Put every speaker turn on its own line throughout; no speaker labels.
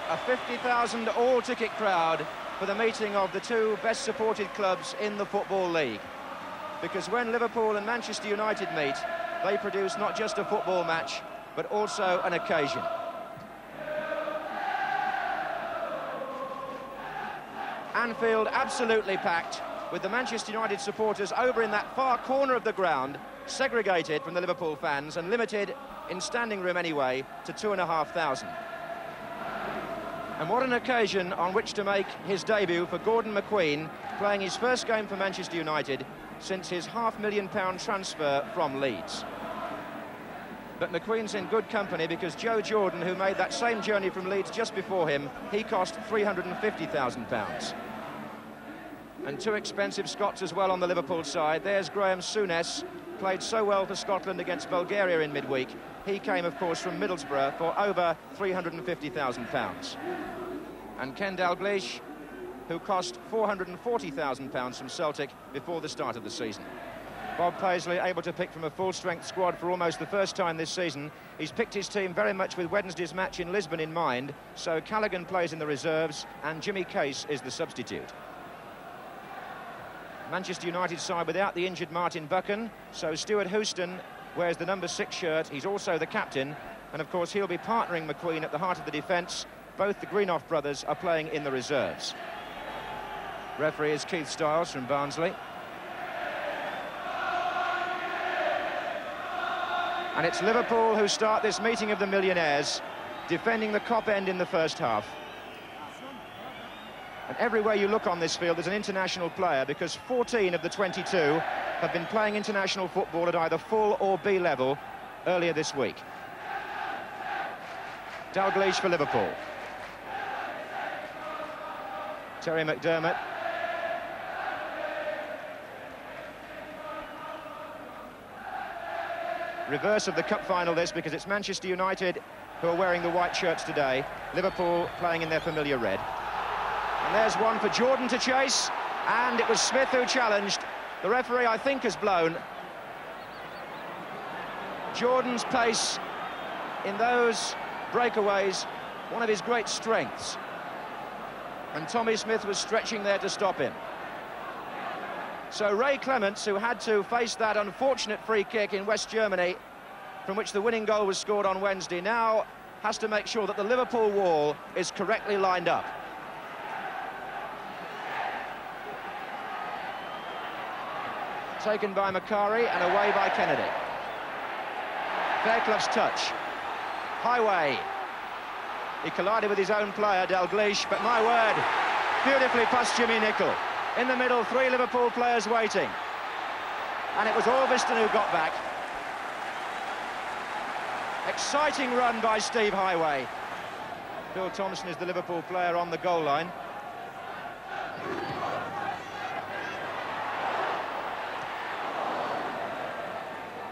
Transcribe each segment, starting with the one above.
A 50,000 all-ticket crowd for the meeting of the two best-supported clubs in the Football League. Because when Liverpool and Manchester United meet, they produce not just a football match, but also an occasion. Anfield absolutely packed, with the Manchester United supporters over in that far corner of the ground, segregated from the Liverpool fans and limited, in standing room anyway, to 2,500. And what an occasion on which to make his debut for Gordon McQueen, playing his first game for Manchester United since his £500,000 transfer from Leeds. But McQueen's in good company because Joe Jordan, who made that same journey from Leeds just before him, he cost £350,000. And two expensive Scots as well on the Liverpool side. There's Graham Souness, played so well for Scotland against Bulgaria in midweek. He came, of course, from Middlesbrough for over £350,000. And Ken Dalglish, who cost £440,000 from Celtic before the start of the season. Bob Paisley able to pick from a full-strength squad for almost the first time this season. He's picked his team very much with Wednesday's match in Lisbon in mind, so Callaghan plays in the reserves and Jimmy Case is the substitute. Manchester United side without the injured Martin Buchan, so Stuart Houston wears the number 6 shirt. He's also the captain, and of course he'll be partnering McQueen at the heart of the defence. Both the Greenough brothers are playing in the reserves. Referee is Keith Stiles from Barnsley. And it's Liverpool who start this meeting of the millionaires, defending the Kop end in the first half. And everywhere you look on this field, there's an international player, because 14 of the 22 have been playing international football at either full or B level earlier this week. Dalglish for Liverpool. Terry McDermott. Reverse of the cup final this, because it's Manchester United who are wearing the white shirts today. Liverpool playing in their familiar red. And there's one for Jordan to chase, and it was Smith who challenged. The referee, I think, has blown. Jordan's pace in those breakaways, one of his great strengths. And Tommy Smith was stretching there to stop him. So Ray Clements, who had to face that unfortunate free kick in West Germany, from which the winning goal was scored on Wednesday, now has to make sure that the Liverpool wall is correctly lined up. Taken by Macari and away by Kennedy. Fairclough's touch. Highway. He collided with his own player, Dalglish, but my word, beautifully past Jimmy Nicholl. In the middle, 3 Liverpool players waiting. And it was Orviston who got back. Exciting run by Steve Highway. Phil Thompson is the Liverpool player on the goal line.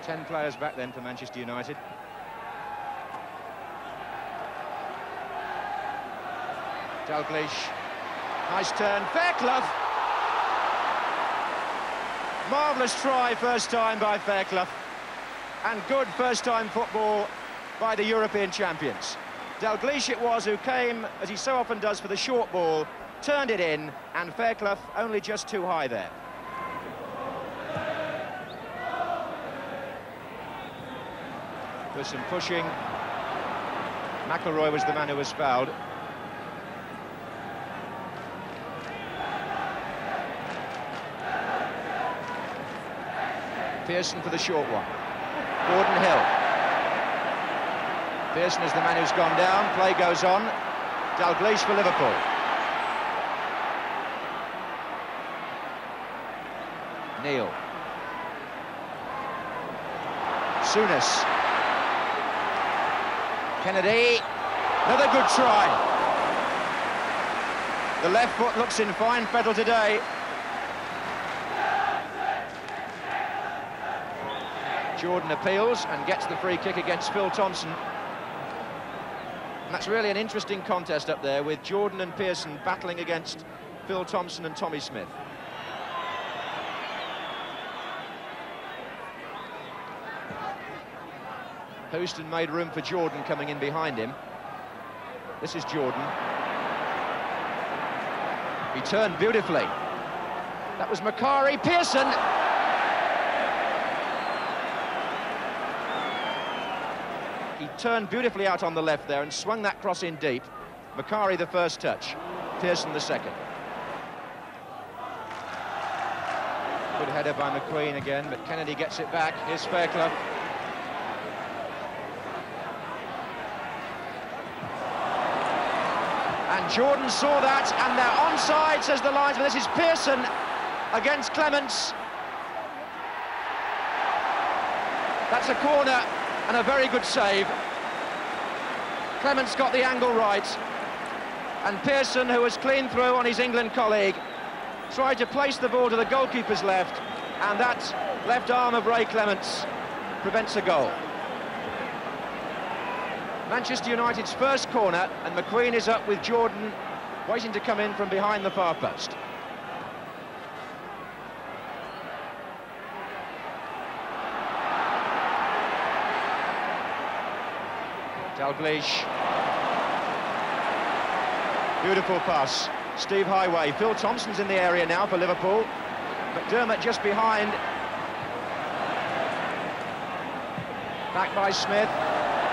Ten players back then for Manchester United. Dalglish, nice turn, Fairclough! Marvellous try first time by Fairclough, and good first-time football by the European champions. Dalglish it was who came, as he so often does, for the short ball, turned it in, and Fairclough only just too high there. There's some pushing. McIlroy was the man who was fouled. Pearson for the short one. Gordon Hill. Pearson is the man who's gone down. Play goes on. Dalglish for Liverpool. Neil. Souness. Kennedy. Another good try. The left foot looks in fine fettle today. Jordan appeals and gets the free kick against Phil Thompson. And that's really an interesting contest up there, with Jordan and Pearson battling against Phil Thompson and Tommy Smith. Houston made room for Jordan coming in behind him. This is Jordan. He turned beautifully. That was Macari. Pearson. He turned beautifully out on the left there and swung that cross in deep. Macari the first touch, Pearson the second. Good header by McQueen again, but Kennedy gets it back. Here's Fairclough. And Jordan saw that, and they're onside, says the linesman. This is Pearson against Clements. That's a corner and a very good save. Clements got the angle right, and Pearson, who was clean through on his England colleague, tried to place the ball to the goalkeeper's left, and that left arm of Ray Clements prevents a goal. Manchester United's first corner, and McQueen is up with Jordan, waiting to come in from behind the far post. Dalglish. Beautiful pass. Steve Highway. Phil Thompson's in the area now for Liverpool. McDermott just behind. Back by Smith.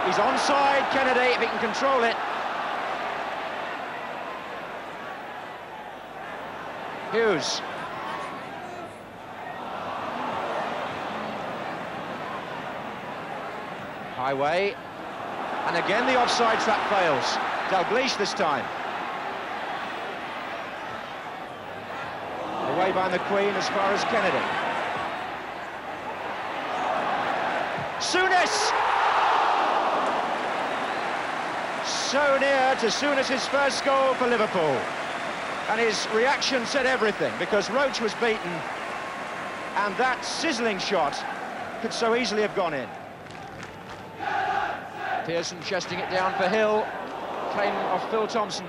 He's onside, Kennedy, if he can control it. Hughes. Highway. And again the offside trap fails. Dalglish this time. Away by McQueen as far as Kennedy. Souness! So near to Souness's first goal for Liverpool. And his reaction said everything, because Roach was beaten, and that sizzling shot could so easily have gone in. Pearson chesting it down for Hill. Came off Phil Thompson.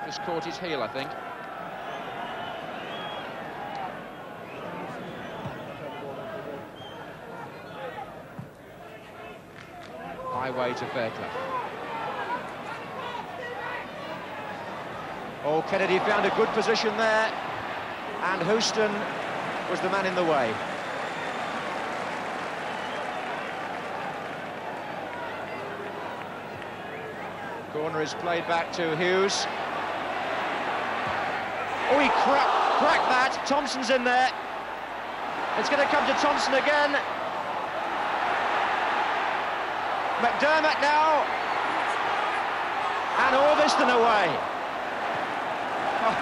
Just caught his heel, I think. Highway to Fairclough. Oh, Kennedy found a good position there, and Houston was the man in the way. Corner is played back to Hughes. Oh, he cracked that. Thompson's in there. It's going to come to Thompson again. McDermott now. And Orviston away. Oh.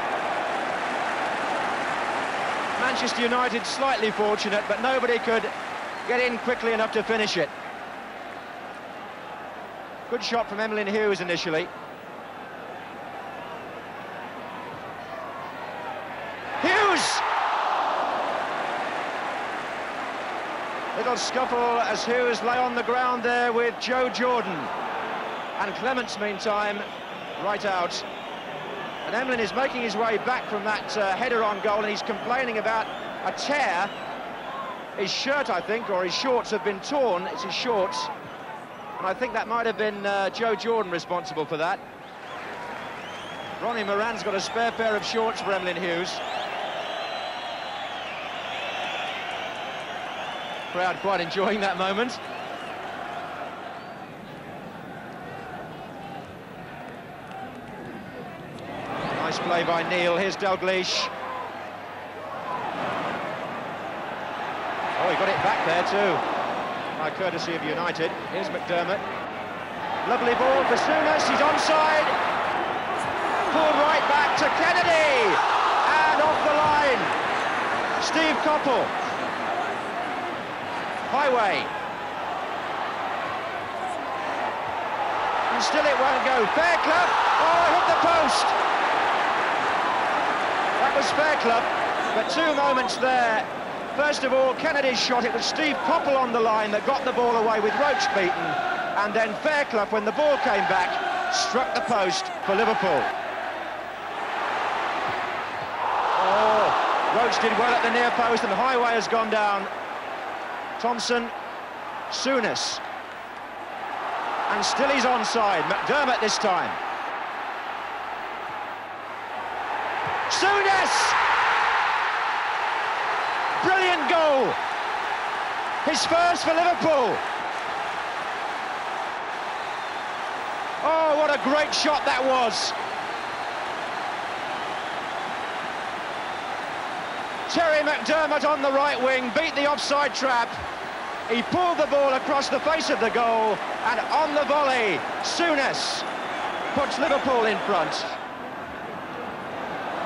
Manchester United slightly fortunate, but nobody could get in quickly enough to finish it. Good shot from Emlyn Hughes initially. Hughes! Little scuffle as Hughes lay on the ground there with Joe Jordan. And Clements, meantime, right out. And Emlyn is making his way back from that header on goal, and he's complaining about a tear. His shirt, I think, or his shorts have been torn. It's his shorts. And I think that might have been Joe Jordan responsible for that. Ronnie Moran's got a spare pair of shorts for Emlyn Hughes. Crowd quite enjoying that moment. Nice play by Neil. Here's Dalglish. Oh, he got it back there too. By courtesy of United. Here's McDermott. Lovely ball for Souness. He's onside. Pulled right back to Kennedy. And off the line. Steve Coppell. Highway. And still it won't go. Fairclough. Oh, hit the post. That was Fairclough. But two moments there. First of all, Kennedy's shot. It was Steve Coppell on the line that got the ball away with Roach beaten. And then Fairclough, when the ball came back, struck the post for Liverpool. Oh, Roach did well at the near post, and Highway has gone down. Thompson, Souness. And still he's onside. McDermott this time. Souness! Brilliant goal! His first for Liverpool. Oh, what a great shot that was. Terry McDermott on the right wing, beat the offside trap. He pulled the ball across the face of the goal, and on the volley, Souness puts Liverpool in front.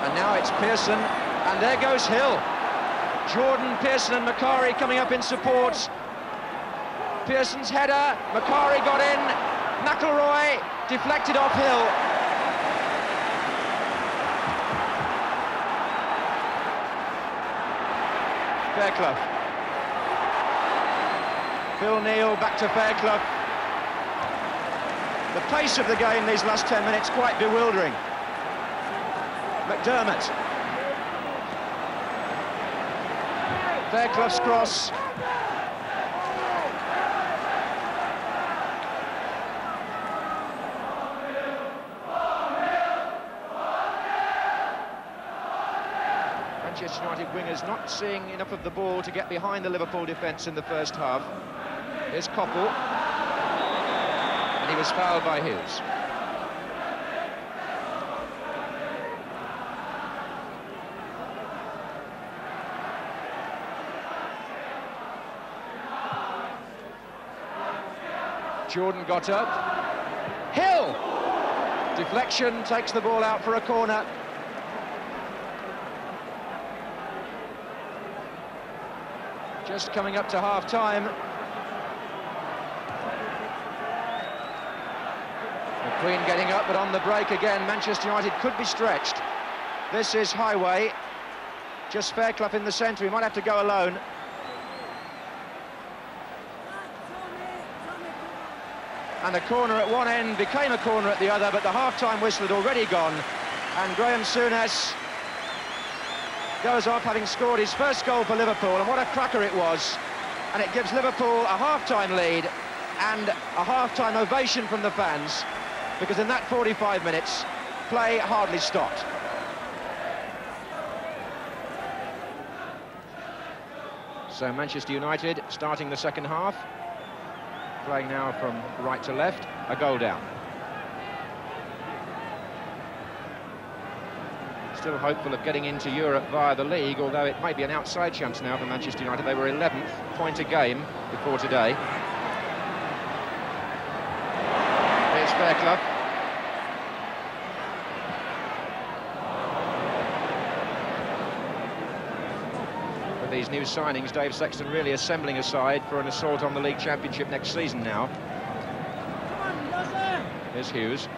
And now it's Pearson, and there goes Hill. Jordan, Pearson and Macari coming up in support. Pearson's header, Macari got in, McIlroy deflected off Hill. Fairclough. Phil Neal back to Fairclough. The pace of the game these last 10 minutes quite bewildering. McDermott. Fairclough's cross. Manchester United wingers not seeing enough of the ball to get behind the Liverpool defence in the first half. Here's Koppel, and he was fouled by Hughes. Jordan got up. Hill! Deflection, takes the ball out for a corner. Just coming up to half-time. McQueen getting up, but on the break again, Manchester United could be stretched. This is Highway. Just Fairclough in the centre, he might have to go alone. And a corner at one end became a corner at the other, but the half-time whistle had already gone. And Graham Souness goes off having scored his first goal for Liverpool, and what a cracker it was. And it gives Liverpool a half-time lead and a half-time ovation from the fans, because in that 45 minutes, play hardly stopped. So Manchester United starting the second half, playing now from right to left, a goal down. Still hopeful of getting into Europe via the league, although it might be an outside chance now for Manchester United. They were 11th, point a game before today. Here's Fairclough. With these new signings, Dave Sexton really assembling a side for an assault on the League Championship next season now. Here's Hughes.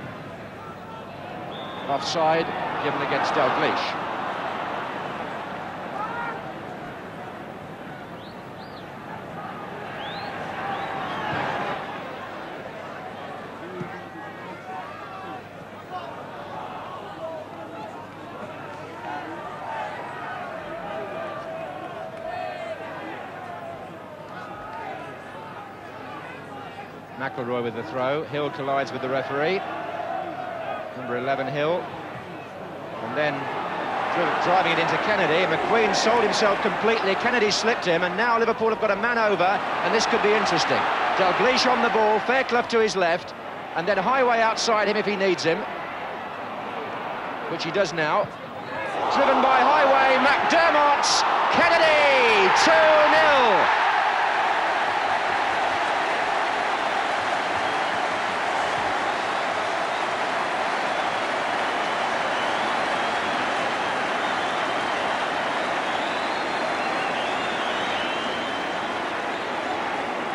Offside, given against Dalglish. McIlroy with the throw. Hill collides with the referee. Number 11, Hill. And then driving it into Kennedy. McQueen sold himself completely. Kennedy slipped him, and now Liverpool have got a man over, and this could be interesting. Dalglish on the ball, Fairclough to his left, and then Highway outside him if he needs him, which he does now. Driven by Highway, McDermott, Kennedy, 2-0.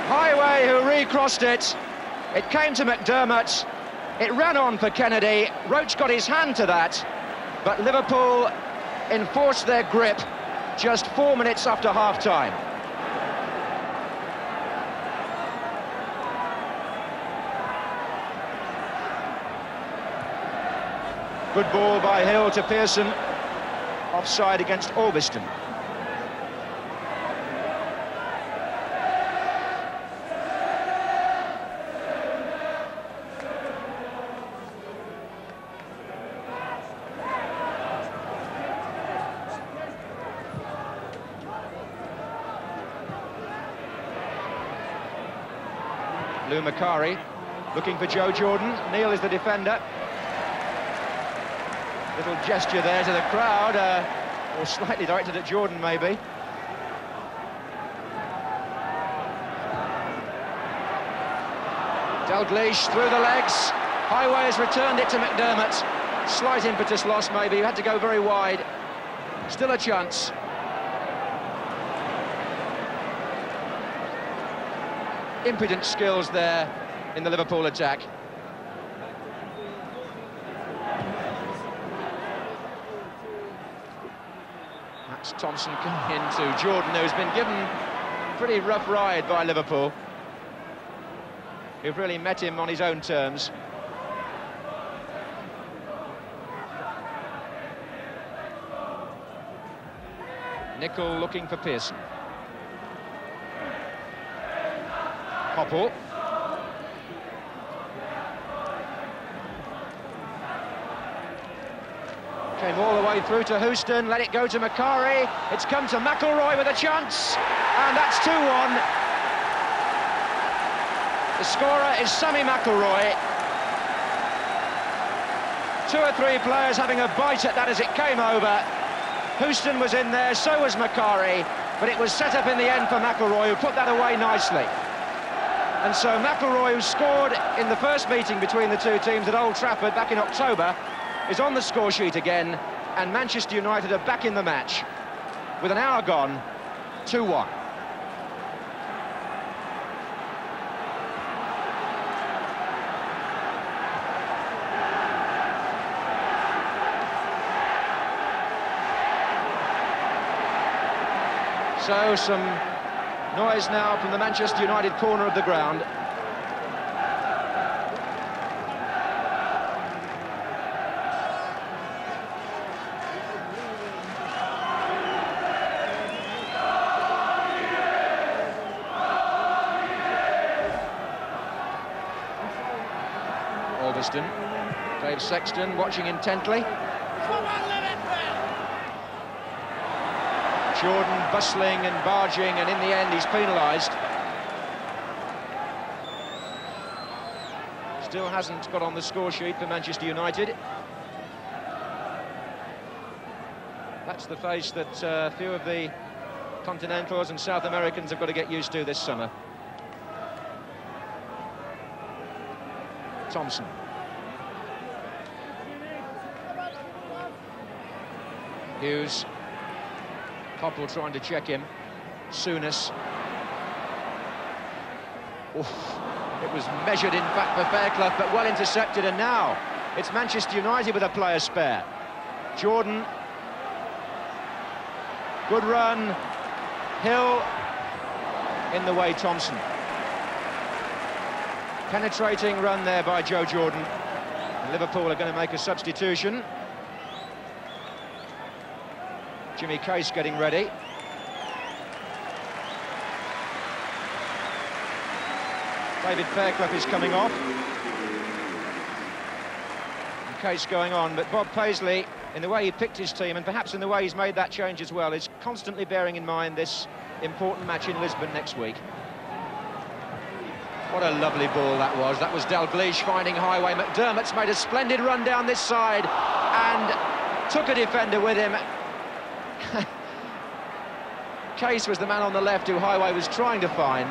Highway who recrossed it. It came to McDermott. It ran on for Kennedy. Roach got his hand to that, but Liverpool enforced their grip just 4 minutes after half-time. Good ball by Hill to Pearson. Offside against Orbiston. Lou Macari looking for Joe Jordan. Neil is the defender. Little gesture there to the crowd, or slightly directed at Jordan, maybe. Dalglish through the legs. Highway has returned it to McDermott. Slight impetus loss, maybe. Had to go very wide. Still a chance. Impudent skills there in the Liverpool attack. That's Thompson coming into Jordan, who's been given a pretty rough ride by Liverpool, who've really met him on his own terms. Nicol looking for Pearson. Koppel. Came all the way through to Houston, let it go to Macari. It's come to McIlroy with a chance, and that's 2-1. The scorer is Sammy McIlroy. 2 or 3 players having a bite at that as it came over. Houston was in there, so was Macari, but it was set up in the end for McIlroy, who put that away nicely. And so McIlroy, who scored in the first meeting between the two teams at Old Trafford back in October, is on the score sheet again, and Manchester United are back in the match. With an hour gone, 2-1. So some noise now from the Manchester United corner of the ground. Alveston, Dave Sexton watching intently. Jordan bustling and barging, and in the end he's penalised. Still hasn't got on the score sheet for Manchester United. That's the face that a few of the Continentals and South Americans have got to get used to this summer. Thompson. Hughes. Koppel trying to check him. Souness. It was measured, in fact, for Fairclough, but well intercepted, and now it's Manchester United with a player spare. Jordan. Good run. Hill. In the way, Thompson. Penetrating run there by Joe Jordan. And Liverpool are going to make a substitution. Jimmy Case getting ready. David Fairclough is coming off. And Case going on, but Bob Paisley, in the way he picked his team, and perhaps in the way he's made that change as well, is constantly bearing in mind this important match in Lisbon next week. What a lovely ball that was. That was Dalglish finding Highway. McDermott's made a splendid run down this side and took a defender with him. Case was the man on the left who Highway was trying to find,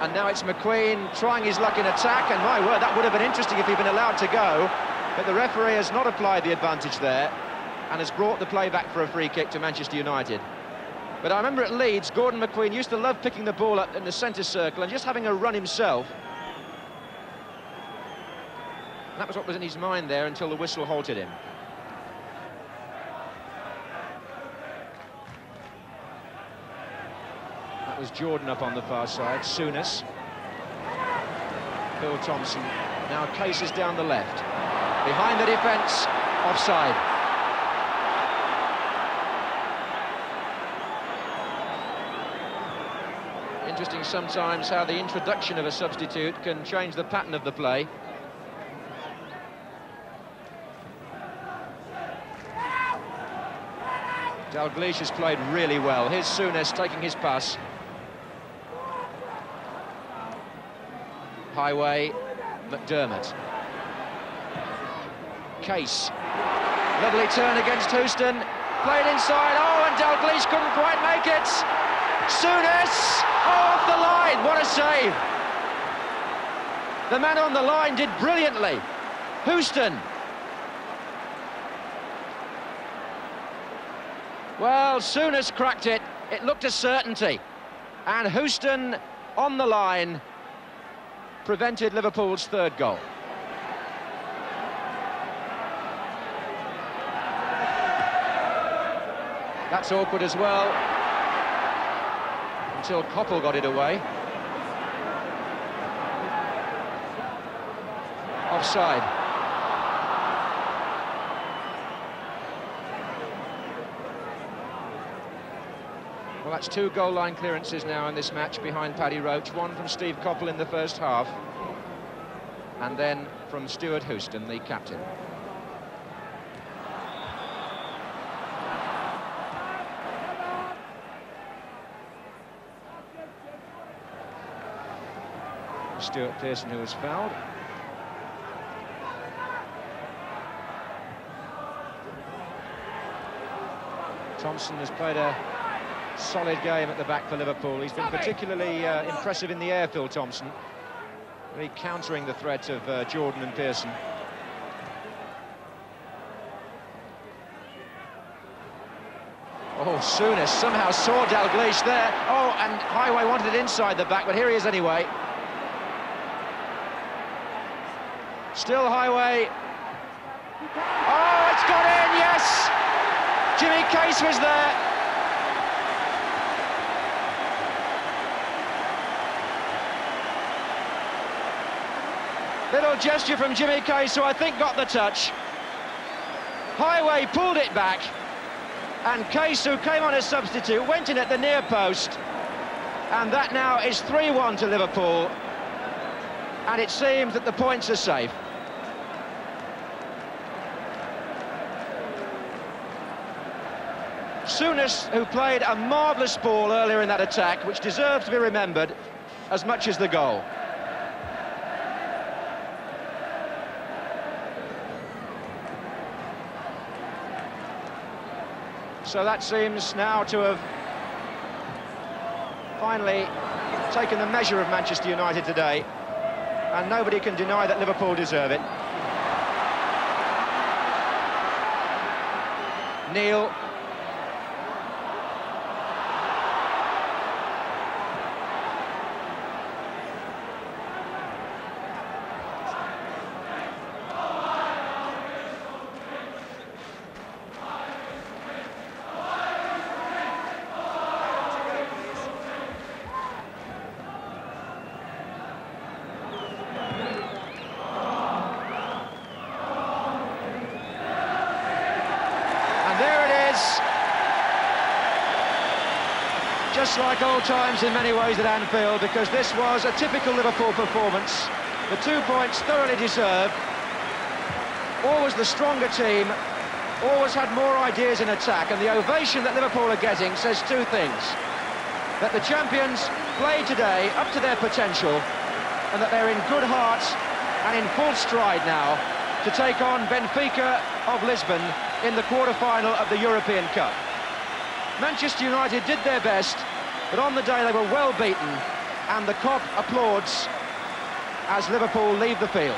and now it's McQueen trying his luck in attack, and my word, that would have been interesting if he'd been allowed to go, but the referee has not applied the advantage there and has brought the play back for a free kick to Manchester United. But I remember at Leeds, Gordon McQueen used to love picking the ball up in the centre circle and just having a run himself. That was what was in his mind there until the whistle halted him. That was Jordan up on the far side. Souness. Phil Thompson. Now Case is down the left. Behind the defence, offside. Interesting sometimes how the introduction of a substitute can change the pattern of the play. Dalglish has played really well. Here's Souness taking his pass. Highway, McDermott. Case. Lovely turn against Houston. Played inside. Oh, and Dalglish couldn't quite make it. Souness. Oh, off the line. What a save. The man on the line did brilliantly. Houston. Well, Souness cracked it. It looked a certainty. And Houston on the line prevented Liverpool's third goal. That's awkward as well, until Koppel got it away. Offside. Well, that's 2 goal line clearances now in this match behind Paddy Roach. One from Steve Koppel in the first half, and then from Stuart Houston, the captain. Stuart Pearson, who was fouled. Thompson has played a solid game at the back for Liverpool. He's been particularly impressive in the air, Phil Thompson, really countering the threat of Jordan and Pearson. Oh, Souness somehow saw Dalglish there. Oh, and Highway wanted it inside the back, but here he is anyway. Still Highway. Oh, it's got in, yes! Jimmy Case was there. Little gesture from Jimmy Case, who I think got the touch. Highway pulled it back, and Case, who came on as substitute, went in at the near post. And that now is 3-1 to Liverpool. And it seems that the points are safe. Souness, who played a marvellous ball earlier in that attack, which deserves to be remembered as much as the goal. So that seems now to have finally taken the measure of Manchester United today, and nobody can deny that Liverpool deserve it. Neil. Just like old times in many ways at Anfield, because this was a typical Liverpool performance. The 2 points thoroughly deserved. Always the stronger team, always had more ideas in attack, and the ovation that Liverpool are getting says 2 things. That the champions played today up to their potential, and that they're in good heart and in full stride now to take on Benfica of Lisbon in the quarter-final of the European Cup. Manchester United did their best, but on the day they were well beaten, and the Kop applauds as Liverpool leave the field.